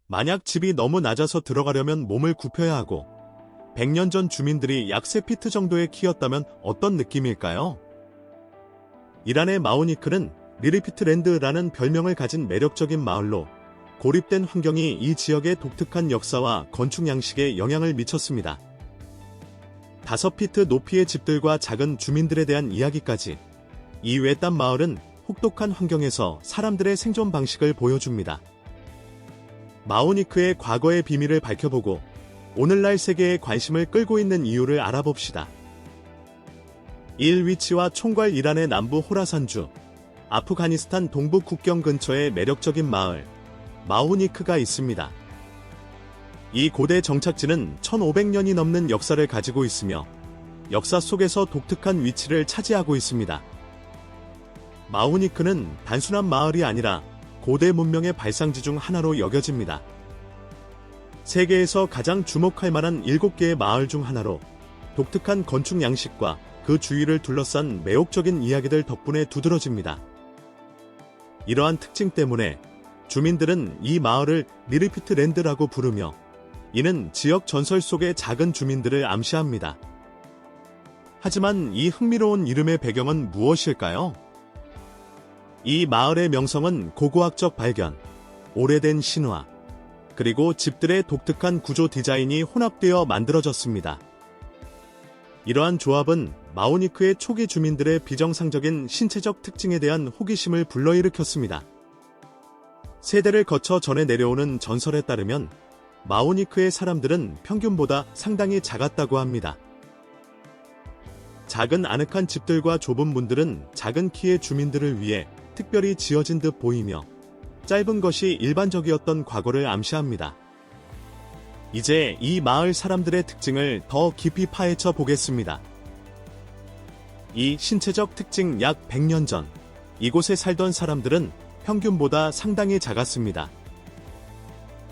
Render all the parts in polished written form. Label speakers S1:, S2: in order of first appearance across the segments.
S1: 만약 집이 너무 낮아서 들어가려면 몸을 굽혀야 하고 100년 전 주민들이 약 3피트 정도의 키였다면 어떤 느낌일까요? 이란의 마오니크는 리리피트랜드라는 별명을 가진 매력적인 마을로 고립된 환경이 이 지역의 독특한 역사와 건축 양식에 영향을 미쳤습니다. 5피트 높이의 집들과 작은 주민들에 대한 이야기까지 이 외딴 마을은 혹독한 환경에서 사람들의 생존 방식을 보여줍니다. 마오니크의 과거의 비밀을 밝혀보고 오늘날 세계의 관심을 끌고 있는 이유를 알아봅시다. 1. 위치와 총괄 이란의 남부 호라산주, 아프가니스탄 동부 국경 근처의 매력적인 마을, 마오니크가 있습니다. 이 고대 정착지는 1500년이 넘는 역사를 가지고 있으며 역사 속에서 독특한 위치를 차지하고 있습니다. 마오니크는 단순한 마을이 아니라 고대 문명의 발상지 중 하나로 여겨집니다. 세계에서 가장 주목할 만한 7개의 마을 중 하나로 독특한 건축 양식과 그 주위를 둘러싼 매혹적인 이야기들 덕분에 두드러집니다. 이러한 특징 때문에 주민들은 이 마을을 리리피트랜드라고 부르며 이는 지역 전설 속의 작은 주민들을 암시합니다. 하지만 이 흥미로운 이름의 배경은 무엇일까요? 이 마을의 명성은 고고학적 발견, 오래된 신화, 그리고 집들의 독특한 구조 디자인이 혼합되어 만들어졌습니다. 이러한 조합은 마오니크의 초기 주민들의 비정상적인 신체적 특징에 대한 호기심을 불러일으켰습니다. 세대를 거쳐 전해 내려오는 전설에 따르면 마오니크의 사람들은 평균보다 상당히 작았다고 합니다. 작은 아늑한 집들과 좁은 문들은 작은 키의 주민들을 위해 특별히 지어진 듯 보이며 짧은 것이 일반적이었던 과거를 암시합니다. 이제 이 마을 사람들의 특징을 더 깊이 파헤쳐 보겠습니다. 이 신체적 특징 약 100년 전, 이곳에 살던 사람들은 평균보다 상당히 작았습니다.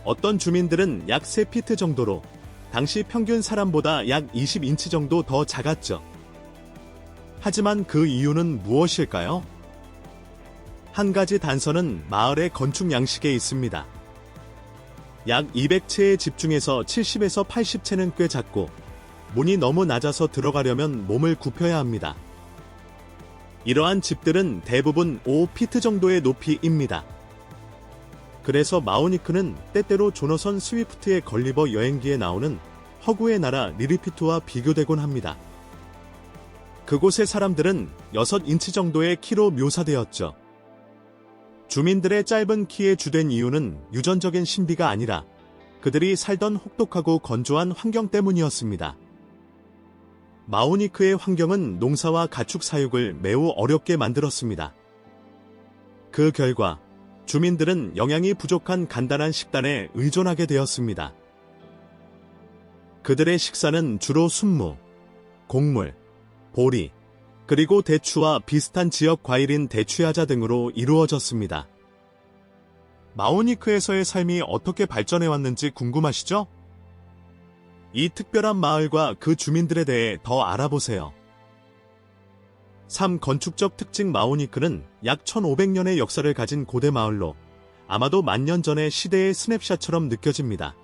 S1: 어떤 주민들은 약 3피트 정도로 당시 평균 사람보다 약 20인치 정도 더 작았죠. 하지만 그 이유는 무엇일까요? 한 가지 단서는 마을의 건축 양식에 있습니다. 약 200채의 집 중에서 70에서 80채는 꽤 작고 문이 너무 낮아서 들어가려면 몸을 굽혀야 합니다. 이러한 집들은 대부분 5피트 정도의 높이입니다. 그래서 마오니크는 때때로 조너선 스위프트의 걸리버 여행기에 나오는 허구의 나라 리리피트와 비교되곤 합니다. 그곳의 사람들은 6인치 정도의 키로 묘사되었죠. 주민들의 짧은 키에 주된 이유는 유전적인 신비가 아니라 그들이 살던 혹독하고 건조한 환경 때문이었습니다. 마오니크의 환경은 농사와 가축 사육을 매우 어렵게 만들었습니다. 그 결과 주민들은 영양이 부족한 간단한 식단에 의존하게 되었습니다. 그들의 식사는 주로 순무, 곡물, 보리, 그리고 대추와 비슷한 지역 과일인 대추야자 등으로 이루어졌습니다. 마오니크에서의 삶이 어떻게 발전해왔는지 궁금하시죠? 이 특별한 마을과 그 주민들에 대해 더 알아보세요. 3. 건축적 특징 마오니크는 약 1500년의 역사를 가진 고대 마을로 아마도 만년 전의 시대의 스냅샷처럼 느껴집니다.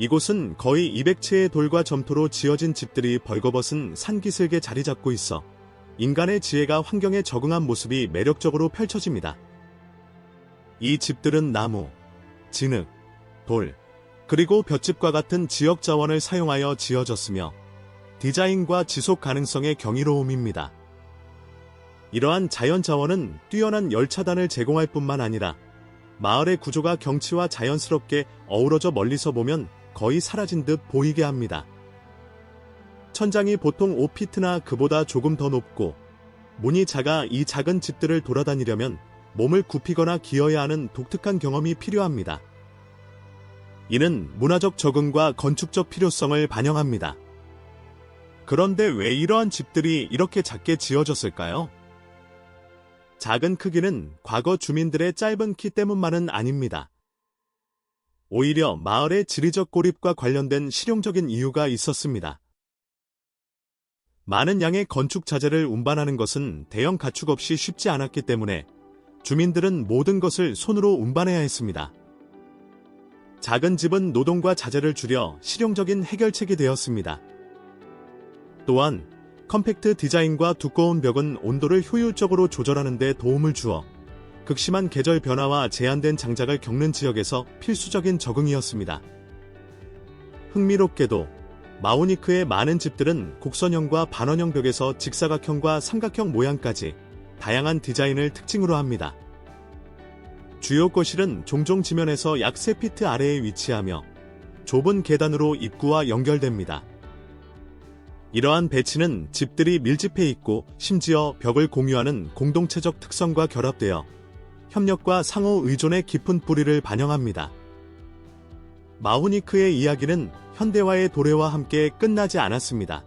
S1: 이곳은 거의 200채의 돌과 점토로 지어진 집들이 벌거벗은 산기슭에 자리 잡고 있어 인간의 지혜가 환경에 적응한 모습이 매력적으로 펼쳐집니다. 이 집들은 나무, 진흙, 돌, 그리고 볏짚과 같은 지역 자원을 사용하여 지어졌으며 디자인과 지속 가능성의 경이로움입니다. 이러한 자연 자원은 뛰어난 열차단을 제공할 뿐만 아니라 마을의 구조가 경치와 자연스럽게 어우러져 멀리서 보면 거의 사라진 듯 보이게 합니다. 천장이 보통 5피트나 그보다 조금 더 높고 문이 작아 이 작은 집들을 돌아다니려면 몸을 굽히거나 기어야 하는 독특한 경험이 필요합니다. 이는 문화적 적응과 건축적 필요성을 반영합니다. 그런데 왜 이러한 집들이 이렇게 작게 지어졌을까요? 작은 크기는 과거 주민들의 짧은 키 때문만은 아닙니다. 오히려 마을의 지리적 고립과 관련된 실용적인 이유가 있었습니다. 많은 양의 건축 자재를 운반하는 것은 대형 가축 없이 쉽지 않았기 때문에 주민들은 모든 것을 손으로 운반해야 했습니다. 작은 집은 노동과 자재를 줄여 실용적인 해결책이 되었습니다. 또한 컴팩트 디자인과 두꺼운 벽은 온도를 효율적으로 조절하는 데 도움을 주어 극심한 계절 변화와 제한된 장작을 겪는 지역에서 필수적인 적응이었습니다. 흥미롭게도 마우니크의 많은 집들은 곡선형과 반원형 벽에서 직사각형과 삼각형 모양까지 다양한 디자인을 특징으로 합니다. 주요 거실은 종종 지면에서 약 3피트 아래에 위치하며 좁은 계단으로 입구와 연결됩니다. 이러한 배치는 집들이 밀집해 있고 심지어 벽을 공유하는 공동체적 특성과 결합되어 협력과 상호 의존의 깊은 뿌리를 반영합니다. 마우니크의 이야기는 현대화의 도래와 함께 끝나지 않았습니다.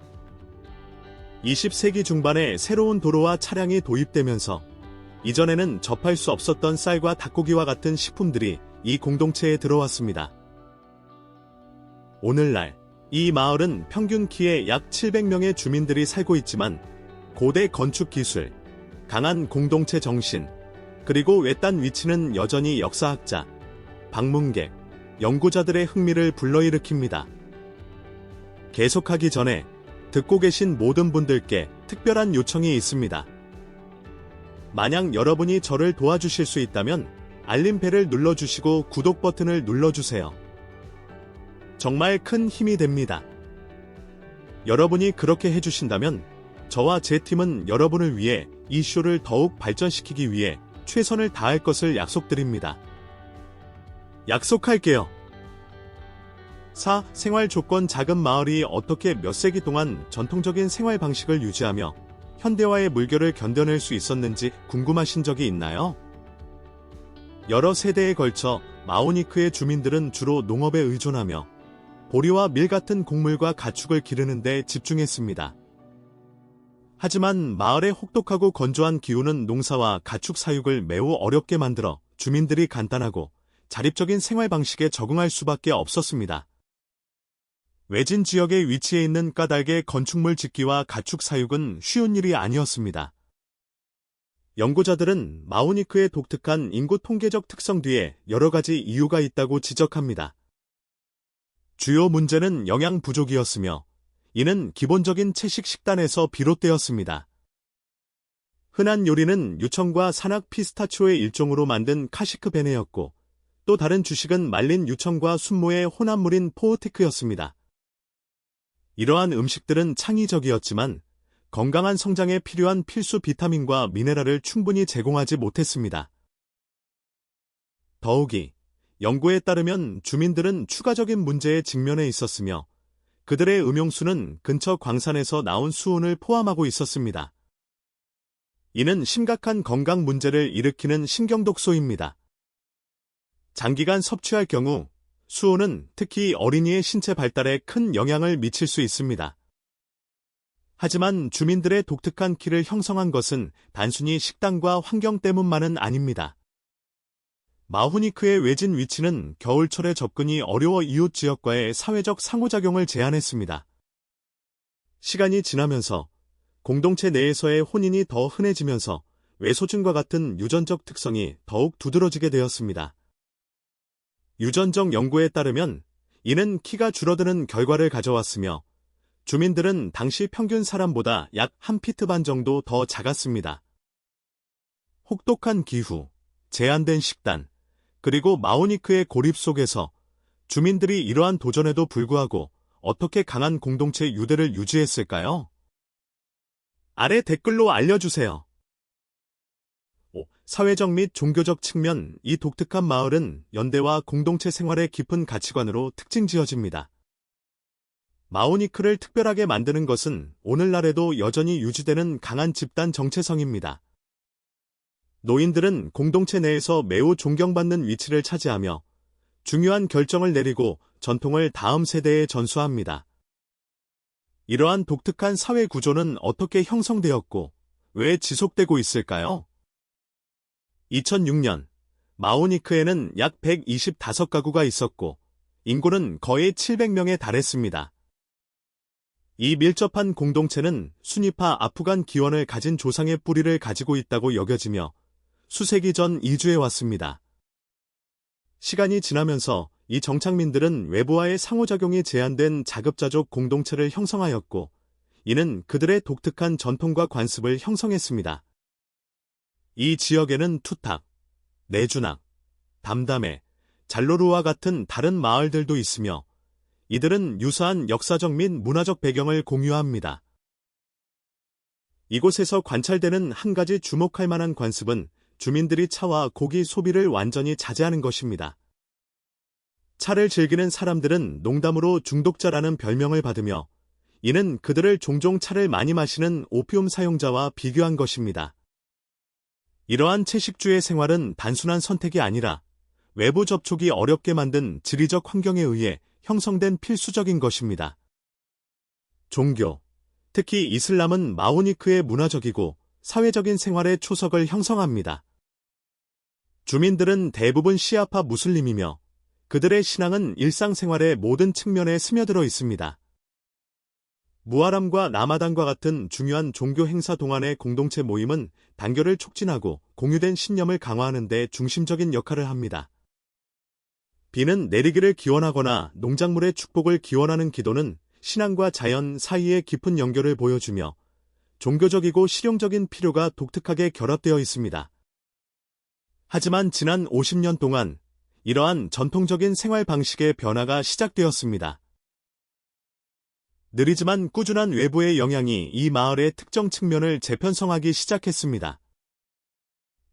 S1: 20세기 중반에 새로운 도로와 차량이 도입되면서 이전에는 접할 수 없었던 쌀과 닭고기와 같은 식품들이 이 공동체에 들어왔습니다. 오늘날 이 마을은 평균 키에 약 700명의 주민들이 살고 있지만 고대 건축 기술, 강한 공동체 정신, 그리고 외딴 위치는 여전히 역사학자, 방문객, 연구자들의 흥미를 불러일으킵니다. 계속하기 전에 듣고 계신 모든 분들께 특별한 요청이 있습니다. 만약 여러분이 저를 도와주실 수 있다면 알림벨을 눌러주시고 구독 버튼을 눌러주세요. 정말 큰 힘이 됩니다. 여러분이 그렇게 해주신다면 저와 제 팀은 여러분을 위해 이 쇼를 더욱 발전시키기 위해 최선을 다할 것을 약속드립니다. 약속할게요. 4. 생활 조건 작은 마을이 어떻게 몇 세기 동안 전통적인 생활 방식을 유지하며 현대화의 물결을 견뎌낼 수 있었는지 궁금하신 적이 있나요? 여러 세대에 걸쳐 마우니크의 주민들은 주로 농업에 의존하며 보리와 밀 같은 곡물과 가축을 기르는 데 집중했습니다. 하지만 마을의 혹독하고 건조한 기후는 농사와 가축 사육을 매우 어렵게 만들어 주민들이 간단하고 자립적인 생활 방식에 적응할 수밖에 없었습니다. 외진 지역에 위치해 있는 까닭의 건축물 짓기와 가축 사육은 쉬운 일이 아니었습니다. 연구자들은 마우니크의 독특한 인구 통계적 특성 뒤에 여러 가지 이유가 있다고 지적합니다. 주요 문제는 영양 부족이었으며 이는 기본적인 채식 식단에서 비롯되었습니다. 흔한 요리는 유청과 산악 피스타치오의 일종으로 만든 카시크 베네였고 또 다른 주식은 말린 유청과 순모의 혼합물인 포어티크였습니다. 이러한 음식들은 창의적이었지만 건강한 성장에 필요한 필수 비타민과 미네랄을 충분히 제공하지 못했습니다. 더욱이 연구에 따르면 주민들은 추가적인 문제에 직면해 있었으며 그들의 음용수는 근처 광산에서 나온 수온을 포함하고 있었습니다. 이는 심각한 건강 문제를 일으키는 신경독소입니다. 장기간 섭취할 경우 수온은 특히 어린이의 신체 발달에 큰 영향을 미칠 수 있습니다. 하지만 주민들의 독특한 키를 형성한 것은 단순히 식단과 환경 때문만은 아닙니다. 마우니크의 외진 위치는 겨울철에 접근이 어려워 이웃 지역과의 사회적 상호작용을 제한했습니다. 시간이 지나면서 공동체 내에서의 혼인이 더 흔해지면서 외소증과 같은 유전적 특성이 더욱 두드러지게 되었습니다. 유전적 연구에 따르면 이는 키가 줄어드는 결과를 가져왔으며 주민들은 당시 평균 사람보다 약 1피트 반 정도 더 작았습니다. 혹독한 기후, 제한된 식단, 그리고 마우니크의 고립 속에서 주민들이 이러한 도전에도 불구하고 어떻게 강한 공동체 유대를 유지했을까요? 아래 댓글로 알려주세요. 5. 사회적 및 종교적 측면. 이 독특한 마을은 연대와 공동체 생활의 깊은 가치관으로 특징지어집니다. 마우니크를 특별하게 만드는 것은 오늘날에도 여전히 유지되는 강한 집단 정체성입니다. 노인들은 공동체 내에서 매우 존경받는 위치를 차지하며 중요한 결정을 내리고 전통을 다음 세대에 전수합니다. 이러한 독특한 사회 구조는 어떻게 형성되었고 왜 지속되고 있을까요? 2006년 마우니크에는 약 125가구가 있었고 인구는 거의 700명에 달했습니다. 이 밀접한 공동체는 순위파 아프간 기원을 가진 조상의 뿌리를 가지고 있다고 여겨지며 수세기 전 이주해 왔습니다. 시간이 지나면서 이 정착민들은 외부와의 상호작용이 제한된 자급자족 공동체를 형성하였고, 이는 그들의 독특한 전통과 관습을 형성했습니다. 이 지역에는 투탁, 내주낙, 담담해, 잘로르와 같은 다른 마을들도 있으며, 이들은 유사한 역사적 및 문화적 배경을 공유합니다. 이곳에서 관찰되는 한 가지 주목할 만한 관습은 주민들이 차와 고기 소비를 완전히 자제하는 것입니다. 차를 즐기는 사람들은 농담으로 중독자라는 별명을 받으며, 이는 그들을 종종 차를 많이 마시는 오피움 사용자와 비교한 것입니다. 이러한 채식주의 생활은 단순한 선택이 아니라 외부 접촉이 어렵게 만든 지리적 환경에 의해 형성된 필수적인 것입니다. 종교, 특히 이슬람은 마오니크의 문화적이고 사회적인 생활의 초석을 형성합니다. 주민들은 대부분 시아파 무슬림이며 그들의 신앙은 일상생활의 모든 측면에 스며들어 있습니다. 무하람과 라마단과 같은 중요한 종교 행사 동안의 공동체 모임은 단결을 촉진하고 공유된 신념을 강화하는 데 중심적인 역할을 합니다. 비는 내리기를 기원하거나 농작물의 축복을 기원하는 기도는 신앙과 자연 사이의 깊은 연결을 보여주며 종교적이고 실용적인 필요가 독특하게 결합되어 있습니다. 하지만 지난 50년 동안 이러한 전통적인 생활 방식의 변화가 시작되었습니다. 느리지만 꾸준한 외부의 영향이 이 마을의 특정 측면을 재편성하기 시작했습니다.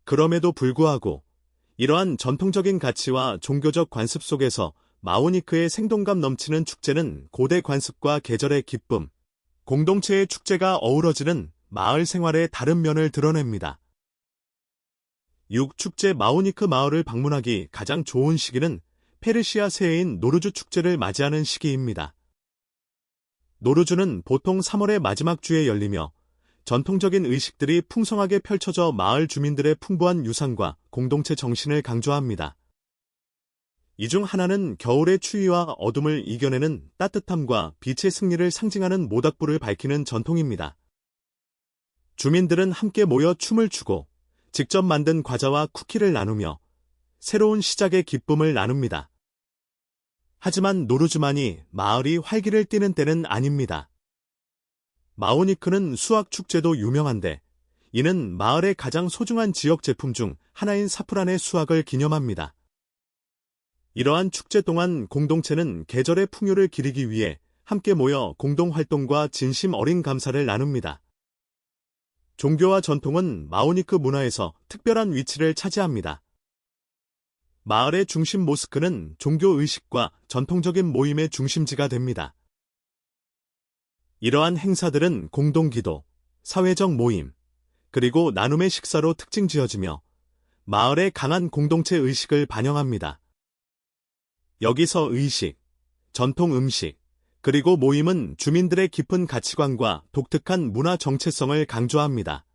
S1: 그럼에도 불구하고 이러한 전통적인 가치와 종교적 관습 속에서 마오니크의 생동감 넘치는 축제는 고대 관습과 계절의 기쁨, 공동체의 축제가 어우러지는 마을 생활의 다른 면을 드러냅니다. 6축제 마오니크 마을을 방문하기 가장 좋은 시기는 페르시아 새해인 노르주 축제를 맞이하는 시기입니다. 노르주는 보통 3월의 마지막 주에 열리며 전통적인 의식들이 풍성하게 펼쳐져 마을 주민들의 풍부한 유산과 공동체 정신을 강조합니다. 이 중 하나는 겨울의 추위와 어둠을 이겨내는 따뜻함과 빛의 승리를 상징하는 모닥불을 밝히는 전통입니다. 주민들은 함께 모여 춤을 추고 직접 만든 과자와 쿠키를 나누며 새로운 시작의 기쁨을 나눕니다. 하지만 노르주만이 마을이 활기를 띠는 때는 아닙니다. 마오니크는 수학 축제도 유명한데 이는 마을의 가장 소중한 지역 제품 중 하나인 사프란의 수확을 기념합니다. 이러한 축제 동안 공동체는 계절의 풍요를 기리기 위해 함께 모여 공동활동과 진심 어린 감사를 나눕니다. 종교와 전통은 마오니크 문화에서 특별한 위치를 차지합니다. 마을의 중심 모스크는 종교의식과 전통적인 모임의 중심지가 됩니다. 이러한 행사들은 공동기도, 사회적 모임, 그리고 나눔의 식사로 특징 지어지며 마을의 강한 공동체 의식을 반영합니다. 여기서 의식, 전통 음식, 그리고 모임은 주민들의 깊은 가치관과 독특한 문화 정체성을 강조합니다.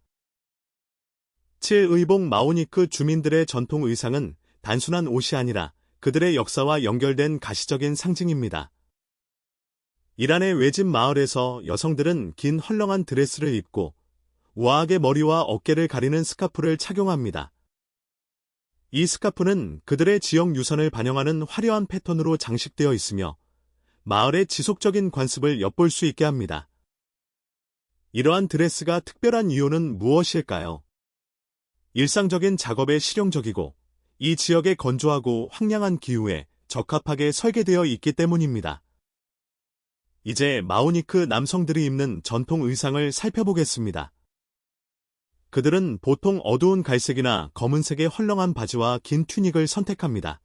S1: 7의복 마오니크 주민들의 전통 의상은 단순한 옷이 아니라 그들의 역사와 연결된 가시적인 상징입니다. 이란의 외진 마을에서 여성들은 긴 헐렁한 드레스를 입고 우아하게 머리와 어깨를 가리는 스카프를 착용합니다. 이 스카프는 그들의 지역 유산을 반영하는 화려한 패턴으로 장식되어 있으며 마을의 지속적인 관습을 엿볼 수 있게 합니다. 이러한 드레스가 특별한 이유는 무엇일까요? 일상적인 작업에 실용적이고 이 지역의 건조하고 황량한 기후에 적합하게 설계되어 있기 때문입니다. 이제 마오니크 남성들이 입는 전통 의상을 살펴보겠습니다. 그들은 보통 어두운 갈색이나 검은색의 헐렁한 바지와 긴 튜닉을 선택합니다.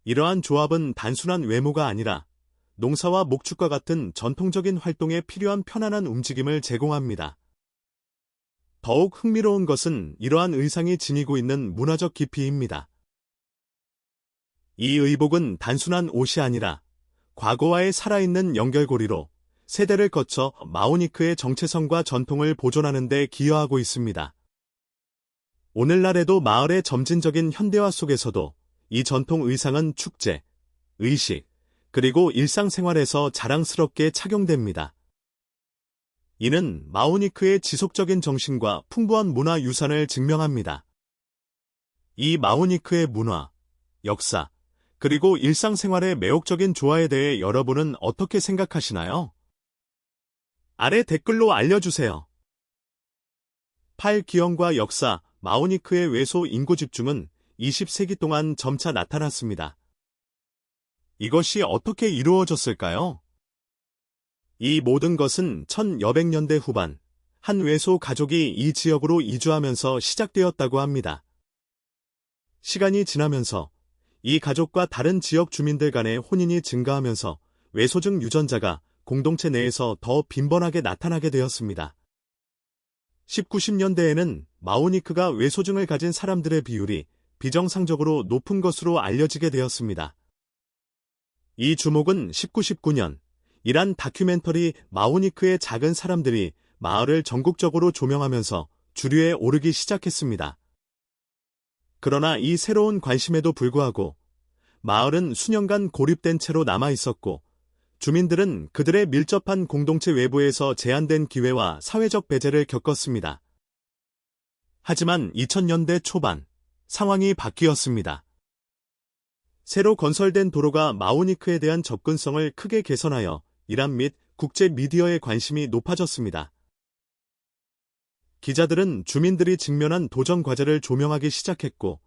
S1: 이러한 조합은 단순한 외모가 아니라 농사와 목축과 같은 전통적인 활동에 필요한 편안한 움직임을 제공합니다. 더욱 흥미로운 것은 이러한 의상이 지니고 있는 문화적 깊이입니다. 이 의복은 단순한 옷이 아니라 과거와의 살아있는 연결고리로 세대를 거쳐 마오니크의 정체성과 전통을 보존하는 데 기여하고 있습니다. 오늘날에도 마을의 점진적인 현대화 속에서도 이 전통 의상은 축제, 의식, 그리고 일상생활에서 자랑스럽게 착용됩니다. 이는 마오니크의 지속적인 정신과 풍부한 문화 유산을 증명합니다. 이 마오니크의 문화, 역사, 그리고 일상생활의 매혹적인 조화에 대해 여러분은 어떻게 생각하시나요? 아래 댓글로 알려주세요. 8. 기형과 역사, 마오니크의 외소 인구 집중은 20세기 동안 점차 나타났습니다. 이것이 어떻게 이루어졌을까요? 이 모든 것은 1200년대 후반, 한 외소 가족이 이 지역으로 이주하면서 시작되었다고 합니다. 시간이 지나면서 이 가족과 다른 지역 주민들 간의 혼인이 증가하면서 외소증 유전자가 공동체 내에서 더 빈번하게 나타나게 되었습니다. 1990년대에는 마오니크가 외소증을 가진 사람들의 비율이 비정상적으로 높은 것으로 알려지게 되었습니다. 이 주목은 1919년 이란 다큐멘터리 마오니크의 작은 사람들이 마을을 전국적으로 조명하면서 주류에 오르기 시작했습니다. 그러나 이 새로운 관심에도 불구하고 마을은 수년간 고립된 채로 남아 있었고 주민들은 그들의 밀접한 공동체 외부에서 제한된 기회와 사회적 배제를 겪었습니다. 하지만 2000년대 초반 상황이 바뀌었습니다. 새로 건설된 도로가 마오니크에 대한 접근성을 크게 개선하여 이란 및 국제 미디어의 관심이 높아졌습니다. 기자들은 주민들이 직면한 도전 과제를 조명하기 시작했고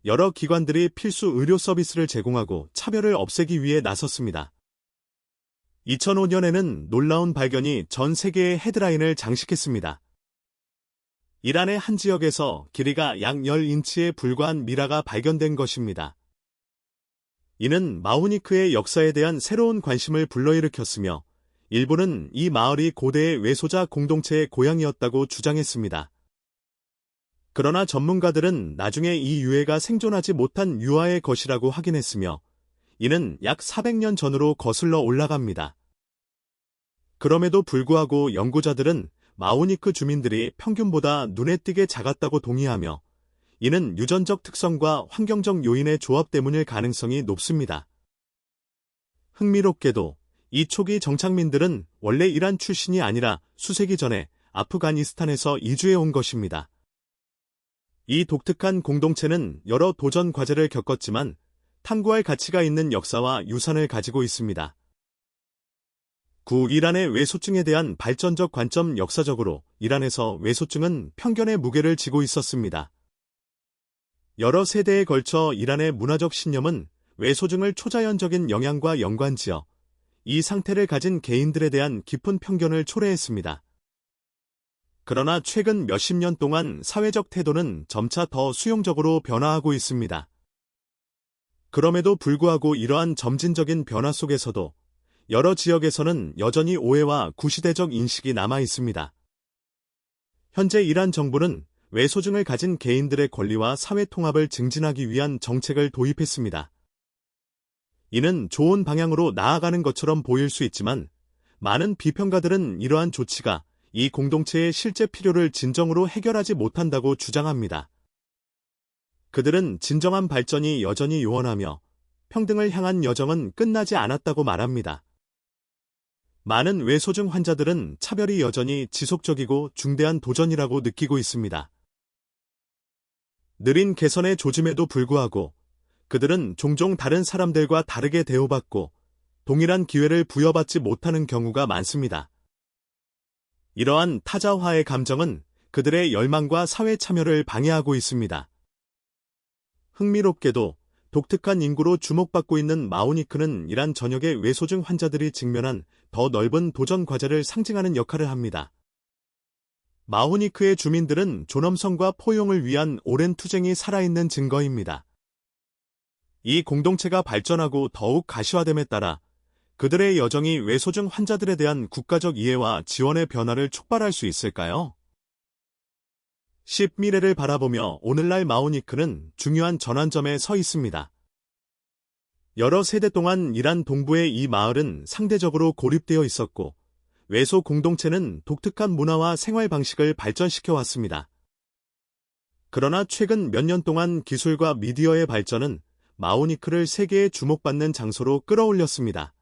S1: 여러 기관들이 필수 의료 서비스를 제공하고 차별을 없애기 위해 나섰습니다. 2005년에는 놀라운 발견이 전 세계의 헤드라인을 장식했습니다. 이란의 한 지역에서 길이가 약 10인치에 불과한 미라가 발견된 것입니다. 이는 마오니크의 역사에 대한 새로운 관심을 불러일으켰으며 일부는 이 마을이 고대의 외소자 공동체의 고향이었다고 주장했습니다. 그러나 전문가들은 나중에 이 유해가 생존하지 못한 유아의 것이라고 확인했으며 이는 약 400년 전으로 거슬러 올라갑니다. 그럼에도 불구하고 연구자들은 마오니크 주민들이 평균보다 눈에 띄게 작았다고 동의하며 이는 유전적 특성과 환경적 요인의 조합 때문일 가능성이 높습니다. 흥미롭게도 이 초기 정착민들은 원래 이란 출신이 아니라 수세기 전에 아프가니스탄에서 이주해 온 것입니다. 이 독특한 공동체는 여러 도전 과제를 겪었지만 탐구할 가치가 있는 역사와 유산을 가지고 있습니다. 9. 이란의 외소증에 대한 발전적 관점. 역사적으로 이란에서 외소증은 편견의 무게를 지고 있었습니다. 여러 세대에 걸쳐 이란의 문화적 신념은 외소증을 초자연적인 영향과 연관지어 이 상태를 가진 개인들에 대한 깊은 편견을 초래했습니다. 그러나 최근 몇십 년 동안 사회적 태도는 점차 더 수용적으로 변화하고 있습니다. 그럼에도 불구하고 이러한 점진적인 변화 속에서도 여러 지역에서는 여전히 오해와 구시대적 인식이 남아 있습니다. 현재 이란 정부는 외소증을 가진 개인들의 권리와 사회 통합을 증진하기 위한 정책을 도입했습니다. 이는 좋은 방향으로 나아가는 것처럼 보일 수 있지만 많은 비평가들은 이러한 조치가 이 공동체의 실제 필요를 진정으로 해결하지 못한다고 주장합니다. 그들은 진정한 발전이 여전히 요원하며 평등을 향한 여정은 끝나지 않았다고 말합니다. 많은 외소증 환자들은 차별이 여전히 지속적이고 중대한 도전이라고 느끼고 있습니다. 느린 개선의 조짐에도 불구하고 그들은 종종 다른 사람들과 다르게 대우받고 동일한 기회를 부여받지 못하는 경우가 많습니다. 이러한 타자화의 감정은 그들의 열망과 사회 참여를 방해하고 있습니다. 흥미롭게도 독특한 인구로 주목받고 있는 마오니크는 이란 전역의 외소증 환자들이 직면한 더 넓은 도전 과제를 상징하는 역할을 합니다. 마오니크의 주민들은 존엄성과 포용을 위한 오랜 투쟁이 살아있는 증거입니다. 이 공동체가 발전하고 더욱 가시화됨에 따라 그들의 여정이 외소증 환자들에 대한 국가적 이해와 지원의 변화를 촉발할 수 있을까요? 10. 미래를 바라보며 오늘날 마오니크는 중요한 전환점에 서 있습니다. 여러 세대 동안 이란 동부의 이 마을은 상대적으로 고립되어 있었고 외소 공동체는 독특한 문화와 생활 방식을 발전시켜 왔습니다. 그러나 최근 몇 년 동안 기술과 미디어의 발전은 마오니크를 세계에 주목받는 장소로 끌어올렸습니다.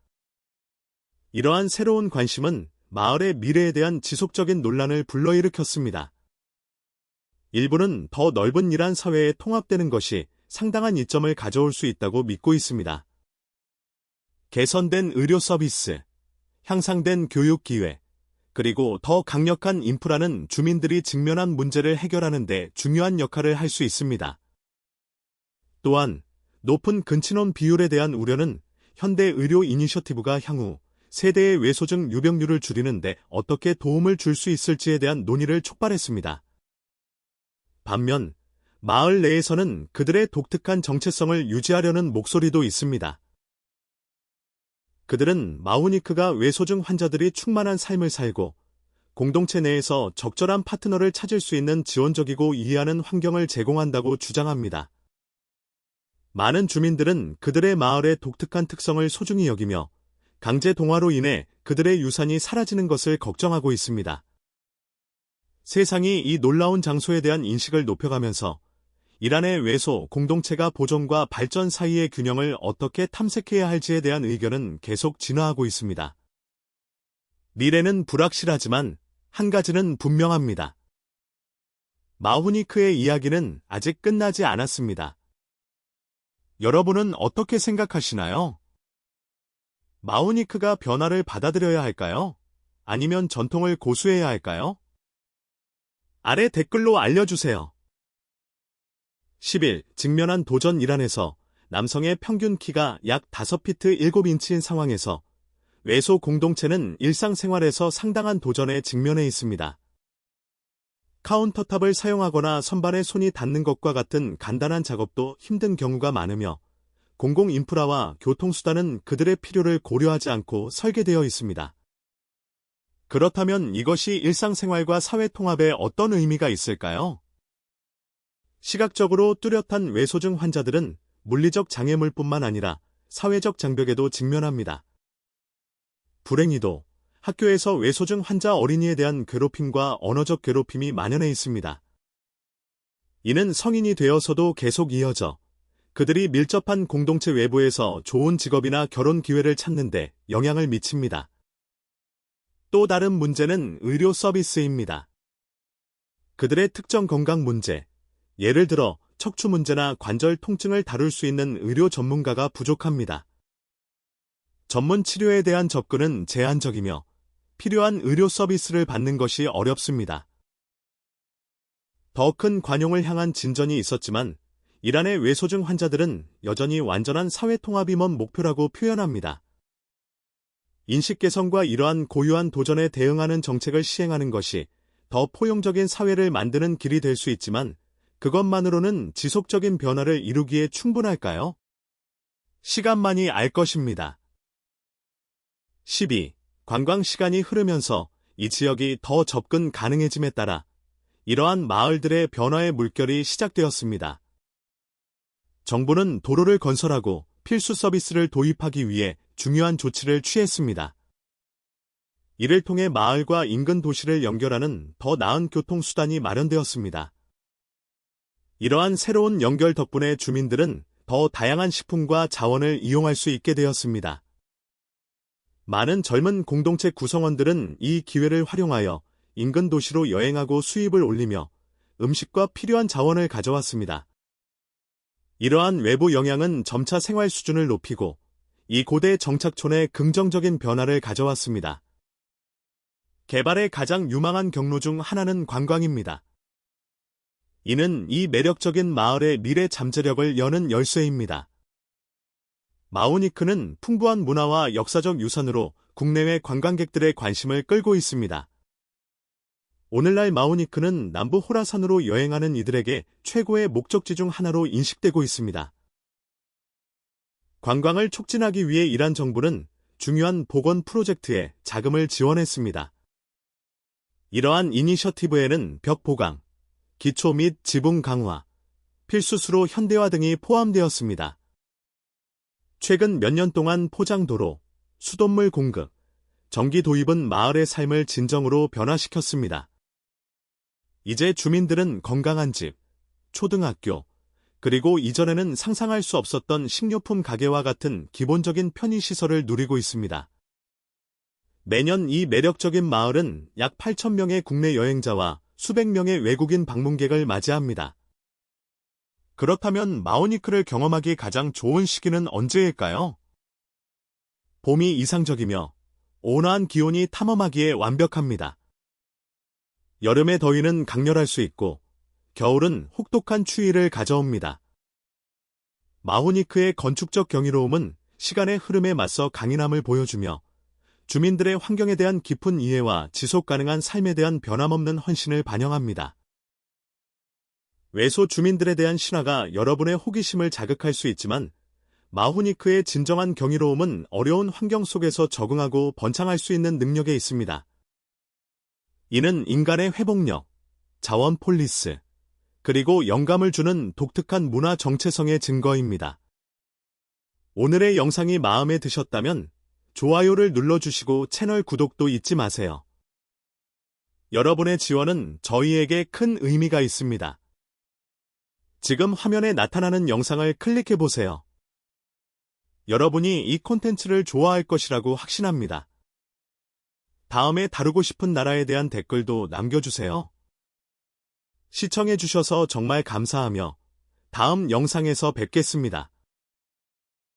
S1: 이러한 새로운 관심은 마을의 미래에 대한 지속적인 논란을 불러일으켰습니다. 일부는 더 넓은 이란 사회에 통합되는 것이 상당한 이점을 가져올 수 있다고 믿고 있습니다. 개선된 의료 서비스, 향상된 교육 기회, 그리고 더 강력한 인프라는 주민들이 직면한 문제를 해결하는 데 중요한 역할을 할 수 있습니다. 또한 높은 근친혼 비율에 대한 우려는 현대 의료 이니셔티브가 향후 세대의 외소증 유병률을 줄이는 데 어떻게 도움을 줄 수 있을지에 대한 논의를 촉발했습니다. 반면 마을 내에서는 그들의 독특한 정체성을 유지하려는 목소리도 있습니다. 그들은 마우니크가 외소증 환자들이 충만한 삶을 살고 공동체 내에서 적절한 파트너를 찾을 수 있는 지원적이고 이해하는 환경을 제공한다고 주장합니다. 많은 주민들은 그들의 마을의 독특한 특성을 소중히 여기며 강제 동화로 인해 그들의 유산이 사라지는 것을 걱정하고 있습니다. 세상이 이 놀라운 장소에 대한 인식을 높여가면서 이란의 외소 공동체가 보존과 발전 사이의 균형을 어떻게 탐색해야 할지에 대한 의견은 계속 진화하고 있습니다. 미래는 불확실하지만 한 가지는 분명합니다. 마우니크의 이야기는 아직 끝나지 않았습니다. 여러분은 어떻게 생각하시나요? 마우니크가 변화를 받아들여야 할까요? 아니면 전통을 고수해야 할까요? 아래 댓글로 알려주세요. 10일 직면한 도전 이란에서 남성의 평균 키가 약 5피트 7인치인 상황에서 외소 공동체는 일상생활에서 상당한 도전에 직면해 있습니다. 카운터탑을 사용하거나 선반에 손이 닿는 것과 같은 간단한 작업도 힘든 경우가 많으며 공공 인프라와 교통수단은 그들의 필요를 고려하지 않고 설계되어 있습니다. 그렇다면 이것이 일상생활과 사회통합에 어떤 의미가 있을까요? 시각적으로 뚜렷한 외소증 환자들은 물리적 장애물뿐만 아니라 사회적 장벽에도 직면합니다. 불행히도 학교에서 외소증 환자 어린이에 대한 괴롭힘과 언어적 괴롭힘이 만연해 있습니다. 이는 성인이 되어서도 계속 이어져 그들이 밀접한 공동체 외부에서 좋은 직업이나 결혼 기회를 찾는 데 영향을 미칩니다. 또 다른 문제는 의료 서비스입니다. 그들의 특정 건강 문제, 예를 들어 척추 문제나 관절 통증을 다룰 수 있는 의료 전문가가 부족합니다. 전문 치료에 대한 접근은 제한적이며 필요한 의료 서비스를 받는 것이 어렵습니다. 더 큰 관용을 향한 진전이 있었지만 이란의 외소증 환자들은 여전히 완전한 사회통합이 먼 목표라고 표현합니다. 인식 개선과 이러한 고유한 도전에 대응하는 정책을 시행하는 것이 더 포용적인 사회를 만드는 길이 될 수 있지만 그것만으로는 지속적인 변화를 이루기에 충분할까요? 시간만이 알 것입니다. 12. 관광 시간이 흐르면서 이 지역이 더 접근 가능해짐에 따라 이러한 마을들의 변화의 물결이 시작되었습니다. 정부는 도로를 건설하고 필수 서비스를 도입하기 위해 중요한 조치를 취했습니다. 이를 통해 마을과 인근 도시를 연결하는 더 나은 교통수단이 마련되었습니다. 이러한 새로운 연결 덕분에 주민들은 더 다양한 식품과 자원을 이용할 수 있게 되었습니다. 많은 젊은 공동체 구성원들은 이 기회를 활용하여 인근 도시로 여행하고 수입을 올리며 음식과 필요한 자원을 가져왔습니다. 이러한 외부 영향은 점차 생활 수준을 높이고 이 고대 정착촌에 긍정적인 변화를 가져왔습니다. 개발의 가장 유망한 경로 중 하나는 관광입니다. 이는 이 매력적인 마을의 미래 잠재력을 여는 열쇠입니다. 마우니크는 풍부한 문화와 역사적 유산으로 국내외 관광객들의 관심을 끌고 있습니다. 오늘날 마우니크는 남부 호라산으로 여행하는 이들에게 최고의 목적지 중 하나로 인식되고 있습니다. 관광을 촉진하기 위해 이란 정부는 중요한 복원 프로젝트에 자금을 지원했습니다. 이러한 이니셔티브에는 벽 보강, 기초 및 지붕 강화, 필수수로 현대화 등이 포함되었습니다. 최근 몇 년 동안 포장도로, 수돗물 공급, 전기 도입은 마을의 삶을 진정으로 변화시켰습니다. 이제 주민들은 건강한 집, 초등학교, 그리고 이전에는 상상할 수 없었던 식료품 가게와 같은 기본적인 편의시설을 누리고 있습니다. 매년 이 매력적인 마을은 약 8,000명의 국내 여행자와 수백 명의 외국인 방문객을 맞이합니다. 그렇다면 마오니크를 경험하기 가장 좋은 시기는 언제일까요? 봄이 이상적이며 온화한 기온이 탐험하기에 완벽합니다. 여름의 더위는 강렬할 수 있고 겨울은 혹독한 추위를 가져옵니다. 마오니크의 건축적 경이로움은 시간의 흐름에 맞서 강인함을 보여주며 주민들의 환경에 대한 깊은 이해와 지속 가능한 삶에 대한 변함없는 헌신을 반영합니다. 외소 주민들에 대한 신화가 여러분의 호기심을 자극할 수 있지만 마오니크의 진정한 경이로움은 어려운 환경 속에서 적응하고 번창할 수 있는 능력에 있습니다. 이는 인간의 회복력, 자원 폴리스, 그리고 영감을 주는 독특한 문화 정체성의 증거입니다. 오늘의 영상이 마음에 드셨다면 좋아요를 눌러주시고 채널 구독도 잊지 마세요. 여러분의 지원은 저희에게 큰 의미가 있습니다. 지금 화면에 나타나는 영상을 클릭해보세요. 여러분이 이 콘텐츠를 좋아할 것이라고 확신합니다. 다음에 다루고 싶은 나라에 대한 댓글도 남겨주세요. 시청해주셔서 정말 감사하며 다음 영상에서 뵙겠습니다.